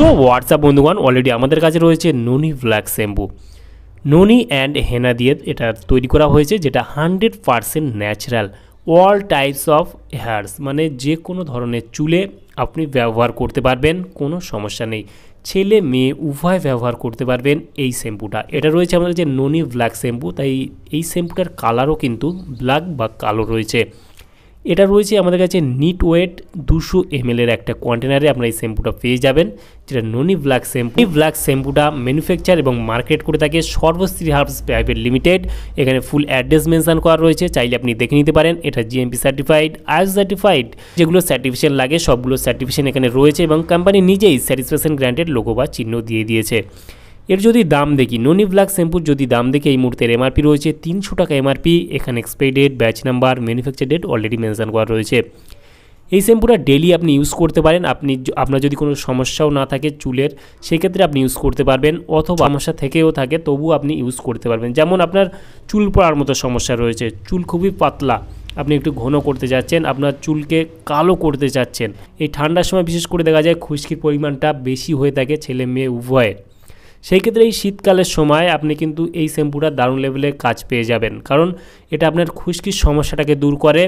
So WhatsApp বন্ধুগণ, already আমাদের কাছে রয়েছে ননি ব্ল্যাক শ্যাম্পু। ননি অ্যান্ড হেনা দিয়ে এটা তৈরি করা হয়েছে, যেটা 100% natural. All types of here's, মানে যে কোনো ধরনের চুলে আপনি ব্যবহার করতে পারবেন, কোনো সমস্যা নেই। ছেলে মেয়ে উভয় ব্যবহার করতে পারবেন এই শ্যাম্পুটা। এটা রয়েছে আমাদের যে ননি ব্ল্যাক শ্যাম্পু, তাই এই শ্যাম্পুটার কালারও কিন্তু ব্ল্যাক বা কালো রয়েছে। এটা রয়েছে আমাদের কাছে নিট ওয়েট 200 ml এর একটা কন্টেনারে আপনারা এই শ্যাম্পুটা পেয়ে যাবেন, যেটা ননি ব্ল্যাক শ্যাম্পু। এই ব্ল্যাক শ্যাম্পুটা ম্যানুফ্যাকচার এবং মার্কেট করে থাকে সর্বশ্রী হার্বস প্রাইভেট লিমিটেড। এখানে ফুল অ্যাড্রেস মেনশন করা রয়েছে, চাইলে আপনি দেখে নিতে পারেন। এটা জিএমপি সার্টিফাইড, আইএস সার্টিফাইড, যেগুলো সার্টিফিকেশন লাগে সবগুলো সার্টিফিকেশন এখানে রয়েছে এবং কোম্পানি নিজেই স্যাটিসফ্যাকশন গ্রান্টেড লোগো বা চিহ্ন দিয়ে দিয়েছে। এর যদি দাম দেখি, ননি ব্ল্যাক শ্যাম্পুর যদি দাম দেখি, এই মুহূর্তের এমআরপি রয়েছে 300 টাকা এমআরপি। এখানে expiry date, batch number, manufacture date already mention করা রয়েছে। এই শ্যাম্পুটা ডেলি আপনি ইউজ করতে পারেন। আপনার যদি কোনো সমস্যাও না থাকে চুলের, সেক্ষেত্রে আপনি ইউজ করতে পারবেন, অথবা সমস্যা থেকেও থাকে তবুও আপনি ইউজ করতে পারবেন। যেমন আপনার চুল পড়ার মতো সমস্যা রয়েছে, চুল খুবই পাতলা, আপনি একটু ঘন করতে যাচ্ছেন, আপনার চুলকে কালো করতে চাচ্ছেন। এই ঠান্ডার সময় বিশেষ করে দেখা যায় খুশকির পরিমাণটা বেশি হয়ে থাকে ছেলে মেয়ে উভয়ের। সেই ক্ষেত্রে এই শীতকালের সময় আপনি কিন্তু এই শ্যাম্পুটা দারুণ লেভেলের কাজ পেয়ে যাবেন, কারণ এটা আপনার খুশকির সমস্যাটাকে দূর করে।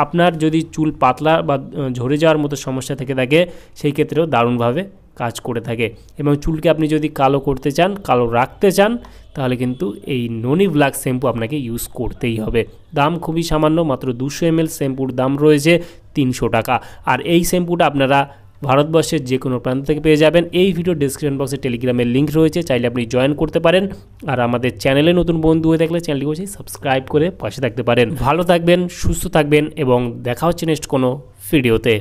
আপনার যদি চুল পাতলা বা ঝরে যাওয়ার মতো সমস্যা থেকে থাকে, সেই ক্ষেত্রেও দারুণভাবে কাজ করে থাকে। এবং চুলকে আপনি যদি কালো করতে চান, কালো রাখতে চান, তাহলে কিন্তু এই ননি ব্ল্যাক শ্যাম্পু আপনাকে ইউজ করতেই হবে। দাম খুবই সামান্য, মাত্র 200 ml শ্যাম্পুর দাম রয়েছে 300 টাকা। আর এই শ্যাম্পুটা আপনারা ভারতবর্ষের যে কোনো প্রান্ত থেকে পেয়ে যাবেন। এই ভিডিও ডেসক্রিপশন বক্সে টেলিগ্রামের লিঙ্ক রয়েছে, চাইলে আপনি জয়েন করতে পারেন। আর আমাদের চ্যানেলে নতুন বন্ধু হয়ে থাকলে চ্যানেলটি অবশ্যই সাবস্ক্রাইব করে পাশে থাকতে পারেন। ভালো থাকবেন, সুস্থ থাকবেন এবং দেখা হচ্ছে নেক্সট কোনো ভিডিওতে।